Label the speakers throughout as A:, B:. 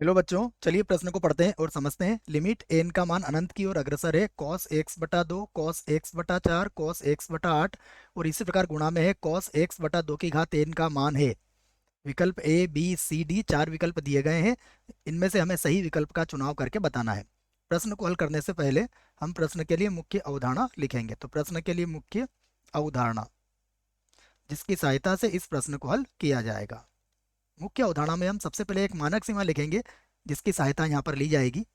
A: Hello बच्चों, चलिए प्रश्न को पढ़ते हैं और समझते हैं। लिमिट एन का मान अनंत की ओर अग्रसर है कॉस एक्स बटा दो, कॉस एक्स बटा चार, कॉस एक्स बटा आठ और इसी प्रकार गुणा में है कॉस एक्स बटा दो की घात एन का मान है। विकल्प ए बी सी डी, चार विकल्प दिए गए हैं। इनमें से हमें सही विकल्प का चुनाव करके बताना है। प्रश्न को हल करने से पहले हम प्रश्न के लिए मुख्य अवधारणा लिखेंगे। तो प्रश्न के लिए मुख्य अवधारणा जिसकी सहायता से इस प्रश्न को हल किया जाएगा। मुख्य अवधारणा में हम सबसे पहले एक मानक सीमा लिखेंगे जिसकी सहायता यहाँ पर ली जाएगी।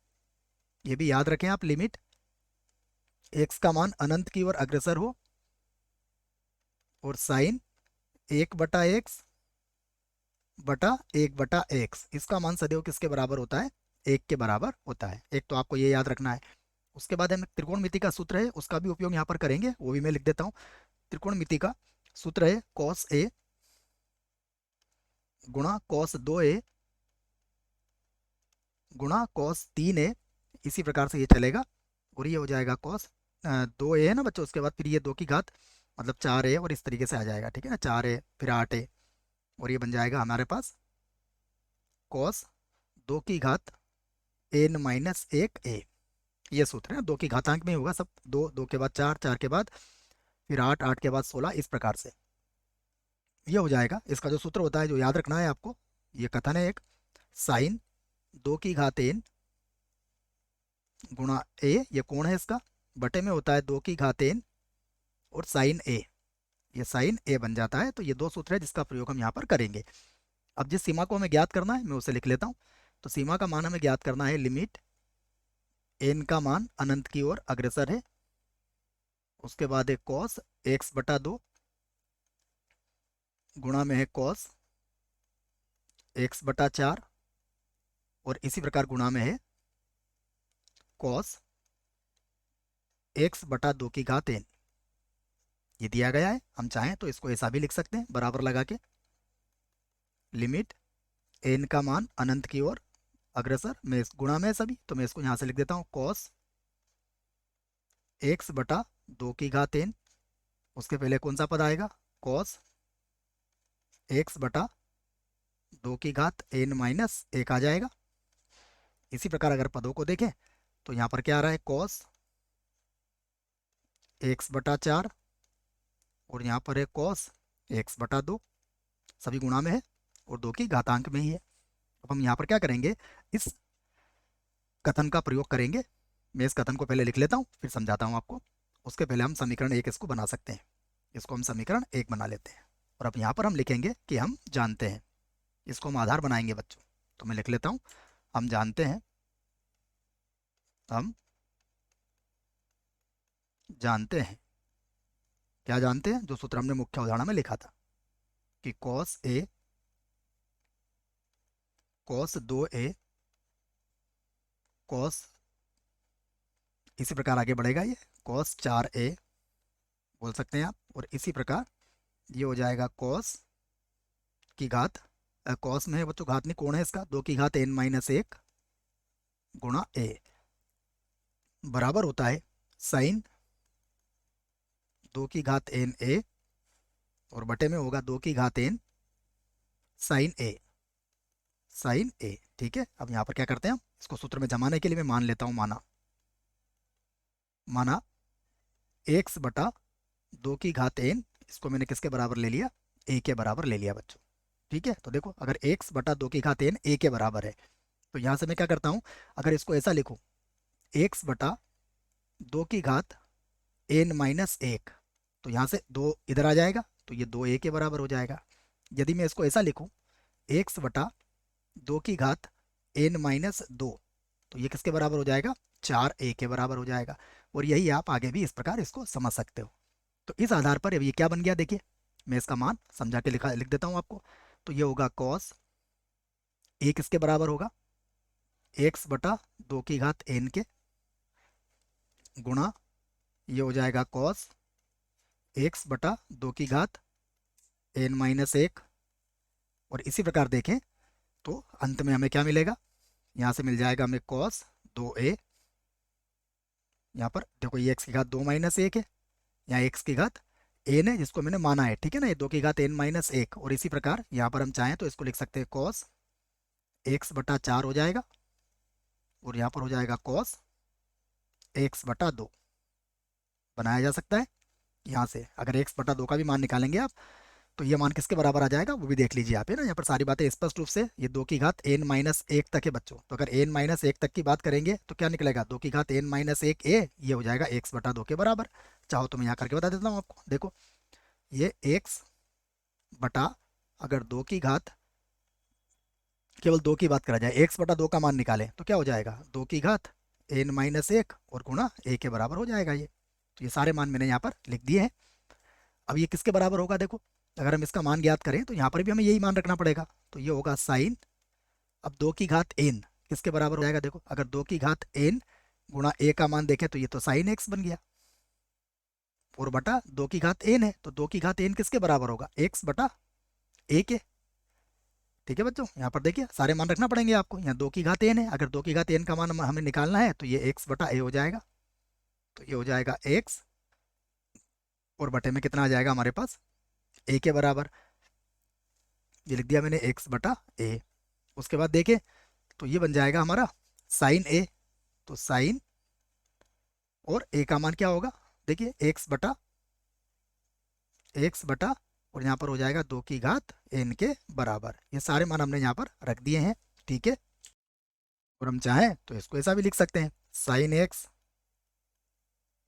A: ये भी याद रखें आप, लिमिट एक्स का मान अनंत की ओर अग्रसर हो और साइन एक बटा एक्स बटा एक बटा एक्स, इसका मान सदैव किसके बराबर होता है? एक के बराबर होता है। एक तो आपको ये याद रखना है। उसके बाद हम त्रिकोणमिति का सूत्र है उसका भी उपयोग यहाँ पर करेंगे, वो भी मैं लिख देता हूँ। त्रिकोणमिति का सूत्र है कॉस ए गुणा कॉस दो ए गुणा कॉस तीन ए, इसी प्रकार से ये चलेगा। और ये हो जाएगा कॉस दो ए है ना बच्चों, उसके बाद फिर ये दो की घात मतलब चार ए और इस तरीके से आ जाएगा, ठीक है ना, चार ए फिर आठ ए और ये बन जाएगा हमारे पास कॉस दो की घात एन माइनस एक ए। ये सूत्र है, दो की घातांक में ही होगा सब, दो, दो के बाद चार, चार के बाद फिर आठ, आठ के बाद सोलह, इस प्रकार से ये हो जाएगा। इसका जो सूत्र होता है जो याद रखना है आपको, ये कथन है एक, साइन दो की घात एन गुणा ए, ये कोण है इसका, बटे में होता है दो की घात एन और साइन ए, ये साइन ए बन जाता है। तो ये दो सूत्र है जिसका प्रयोग हम यहाँ पर करेंगे। अब जिस सीमा को हमें ज्ञात करना है मैं उसे लिख लेता हूँ। तो सीमा का मान हमें ज्ञात करना है, लिमिट एन का मान अनंत की ओर अग्रसर है, उसके बाद है कॉस एक्स बटा दो गुणा में है कॉस एक्स बटा चार और इसी प्रकार गुणा में है कॉस एक्स बटा दो की घात एन। ये दिया गया है, हम चाहें तो इसको ऐसा भी लिख सकते हैं बराबर लगा के, लिमिट एन का मान अनंत की ओर अग्रसर, मैं इस गुणा में है सभी तो मैं इसको यहाँ से लिख देता हूँ कॉस एक्स बटा दो की घात एन। उसके पहले कौन सा पद आएगा? कॉस एक्स बटा दो की घात एन माइनस एक आ जाएगा। इसी प्रकार अगर पदों को देखें तो यहाँ पर क्या आ रहा है? कॉस एक्स बटा चार और यहाँ पर है कॉस एक्स बटा दो, सभी गुणा में है और दो की घातांक में ही है। अब हम यहाँ पर क्या करेंगे? इस कथन का प्रयोग करेंगे। मैं इस कथन को पहले लिख लेता हूँ फिर समझाता हूँ आपको। उसके पहले हम समीकरण एक इसको बना सकते हैं, इसको हम समीकरण एक बना लेते हैं और अब यहाँ पर हम लिखेंगे कि हम जानते हैं, इसको हम आधार बनाएंगे बच्चों। तो मैं लिख लेता हूँ, हम जानते हैं, हम जानते हैं। क्या जानते हैं? जो सूत्र हमने मुख्य उदाहरण में लिखा था कि कॉस ए कॉस दो ए कॉस, इसी प्रकार आगे बढ़ेगा ये कॉस चार ए बोल सकते हैं आप, और इसी प्रकार ये हो जाएगा कॉस की घात, कॉस में है बच्चों घात नहीं कोण है इसका, दो की घात एन माइनस एक गुणा ए बराबर होता है साइन दो की घात एन ए और बटे में होगा दो की घात एन साइन ए, साइन ए। ठीक है, अब यहाँ पर क्या करते हैं हम इसको सूत्र में जमाने के लिए मैं मान लेता हूँ, माना माना एक्स बटा दो की घात एन, इसको मैंने किसके बराबर ले लिया? ए के बराबर ले लिया बच्चों। ठीक है, तो देखो अगर एक्स बटा दो की घात एन ए के बराबर है तो यहाँ से मैं क्या करता हूँ, अगर इसको ऐसा लिखूँ एक्स बटा दो की घात एन माइनस एक, तो यहाँ से दो इधर आ जाएगा तो ये दो ए के बराबर हो जाएगा। यदि मैं इसको ऐसा लिखूँ एक्स बटा दो की घात एन माइनस दो, तो ये किसके बराबर हो जाएगा? चार ए के बराबर हो जाएगा। और यही आप आगे भी इस प्रकार इसको समझ सकते हो। तो इस आधार पर अब ये क्या बन गया देखिए, मैं इसका मान समझा के लिख देता हूँ आपको। तो ये होगा कॉस ए किसके बराबर होगा? एक्स बटा दो की घात एन के गुणा ये हो जाएगा कॉस एक्स बटा दो की घात एन माइनस एक। और इसी प्रकार देखें तो अंत में हमें क्या मिलेगा? यहाँ से मिल जाएगा हमें कॉस दो ए, यहाँ पर देखो ये एक्स की घात दो माइनस एक है, यहाँ एक्स की घात एन है जिसको मैंने माना है, ठीक है ना, ये दो की घात एन माइनस एक। और इसी प्रकार यहाँ पर हम चाहें तो इसको लिख सकते हैं कॉस एक्स बटा 4 हो जाएगा, और यहाँ पर हो जाएगा कॉस एक्स बटा 2। बनाया जा सकता है यहाँ से। अगर एक्स बटा 2 का भी मान निकालेंगे आप, तो ये मान किसके बराबर आ जाएगा वो भी देख लीजिए आप, है ना। यहाँ पर सारी बातें स्पष्ट रूप से, ये 2 की घात n-1 तक है बच्चों। तो अगर n-1 तक की बात करेंगे तो क्या निकलेगा, 2 की घात n-1 a, ये हो जाएगा x बटा 2 के बराबर। चाहो तो मैं यहाँ करके बता देता हूँ आपको, देखो ये x बटा, अगर 2 की घात, केवल 2 की बात करा जाए, x बटा 2 का मान निकालें तो क्या हो जाएगा, 2 की घात n-1 और गुणा a के बराबर हो जाएगा ये। तो ये सारे मान मैंने यहाँ पर लिख दिए हैं। अब ये किसके बराबर होगा, देखो अगर हम इसका मान ज्ञात करें तो यहाँ पर भी हमें यही मान रखना पड़ेगा। तो ये होगा साइन, अब 2 की घात n किसके बराबर हो जाएगा, देखो अगर 2 की घात n गुणा a का मान देखें तो ये तो साइन x बन गया, और बटा 2 की घात n है, तो 2 की घात n किसके बराबर होगा, x बटा a के। ठीक है बच्चों, यहाँ पर देखिए सारे मान रखना पड़ेंगे आपको। यहाँ 2 की घात n है, अगर 2 की घात n का मान हमें निकालना है तो ये x बटा a हो जाएगा। तो ये हो जाएगा x, और बटे में कितना आ जाएगा हमारे पास, a के बराबर। ये लिख दिया मैंने x बटा a। उसके बाद देखें तो ये बन जाएगा हमारा साइन a। तो साइन, और a का मान क्या होगा, देखिए x बटा, और यहाँ पर हो जाएगा 2 की घात n के बराबर। ये सारे मान हमने यहाँ पर रख दिए हैं, ठीक है। और हम चाहें तो इसको ऐसा भी लिख सकते हैं, साइन x,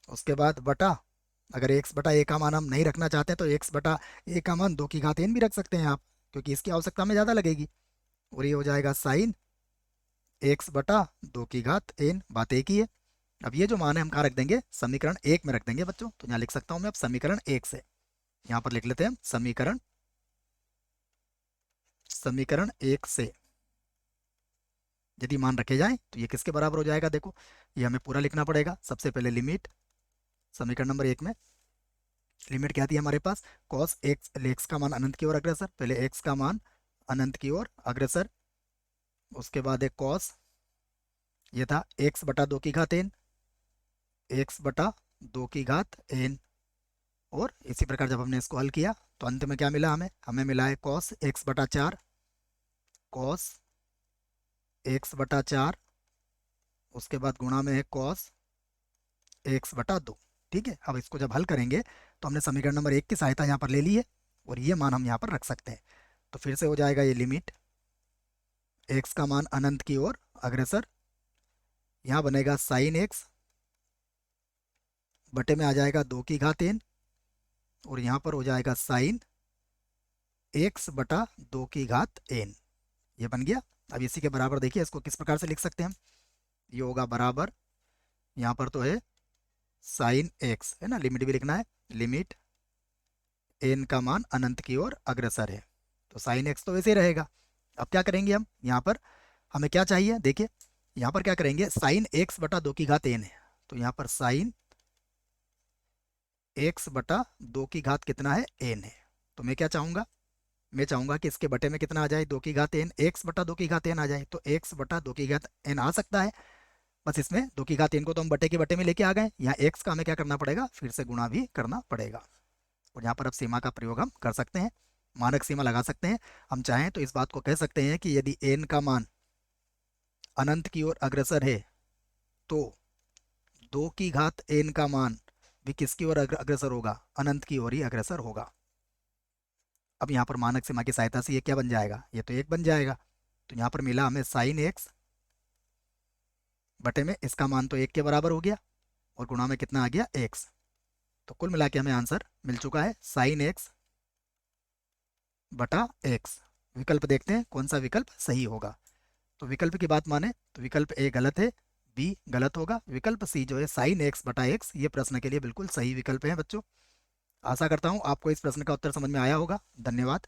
A: उसके बाद बटा, अगर x बटा a का मान हम नहीं रखना चाहते हैं तो x बटा a का मान 2 की घात n भी रख सकते हैं आप, क्योंकि इसकी आवश्यकता हमें ज़्यादा लगेगी। और ये हो जाएगा साइन x बटा 2 की घात n, बात एक ही है। अब ये जो मान है हम कहाँ रख देंगे, समीकरण 1 में रख देंगे बच्चों। तो यहाँ लिख सकता हूँ मैं अब समीकरण 1 से, यहाँ पर लिख लेते हैं हम समीकरण 1 से यदि मान रखे जाएं तो ये किसके बराबर हो जाएगा, देखो ये हमें पूरा लिखना पड़ेगा। सबसे पहले लिमिट, समीकरण नंबर 1 में लिमिट क्या थी हमारे पास, कॉस एक्स का मान अनंत की ओर अग्रसर, पहले एक्स का मान अनंत की ओर अग्रसर, उसके बाद एक कॉस, ये था एक्स बटा 2 की घात n, एक्स बटा 2 की घात n। और इसी प्रकार जब हमने इसको हल किया तो अंत में क्या मिला, हमें हमें मिला है कॉस एक्स बटा 4, कॉस एक्स बटा 4, उसके बाद गुणा में है कॉस एक्स बटा 2। ठीक है, अब इसको जब हल करेंगे तो हमने समीकरण नंबर 1 की सहायता यहाँ पर ले ली है, और ये मान हम यहाँ पर रख सकते हैं। तो फिर से हो जाएगा ये लिमिट एक्स का मान अनंत की ओर अग्रसर, यहाँ बनेगा साइन एक्स, बटे में आ जाएगा 2 की घात n, और यहाँ पर हो जाएगा साइन एक्स बटा 2 की घात n। ये बन गया। अब इसी के बराबर देखिए इसको किस प्रकार से लिख सकते हैं हम, ये होगा बराबर, यहाँ पर तो है साइन एक्स, है ना, लिमिट भी लिखना है, लिमिट n का मान अनंत की ओर अग्रसर है, तो साइन एक्स तो वैसे ही रहेगा। अब क्या करेंगे हम, यहाँ पर हमें क्या चाहिए, देखिए यहाँ पर क्या करेंगे, साइन एक्स बटा 2 की घात n है, तो यहाँ पर साइन एक्स बटा 2 की घात कितना है, n है। तो मैं क्या चाहूँगा, मैं चाहूँगा कि इसके बटे में कितना आ जाए, 2 की घात n, एक्स बटा 2 की घात n आ जाए। तो एक्स बटा 2 की घात n आ सकता है, बस इसमें 2 की घात n को तो हम बटे के बटे में लेके आ गए, यहाँ एक्स का हमें क्या करना पड़ेगा, फिर से गुणा भी करना पड़ेगा। और यहाँ पर अब सीमा का प्रयोग हम कर सकते हैं, मानक सीमा लगा सकते हैं। हम चाहें तो इस बात को कह सकते हैं कि यदि n का मान अनंत की ओर अग्रसर है तो 2 की घात n का मान भी किसकी ओर अग्रसर होगा, अनंत की ओर ही अग्रसर होगा। अब यहाँ पर मानक सीमा की सहायता से ये क्या बन जाएगा, ये तो 1 बन जाएगा। तो यहाँ पर मिला हमें साइन एक्स, बटे में इसका मान तो 1 के बराबर हो गया, और गुणा में कितना आ गया, x। तो कुल मिला के हमें आंसर मिल चुका है साइन एक्स बटा x। विकल्प देखते हैं कौन सा विकल्प सही होगा। तो विकल्प की बात माने तो विकल्प ए गलत है, बी गलत होगा, विकल्प सी जो है साइन एक्स बटा एक्स, ये प्रश्न के लिए बिल्कुल सही विकल्प है बच्चों। आशा करता हूँ आपको इस प्रश्न का उत्तर समझ में आया होगा। धन्यवाद।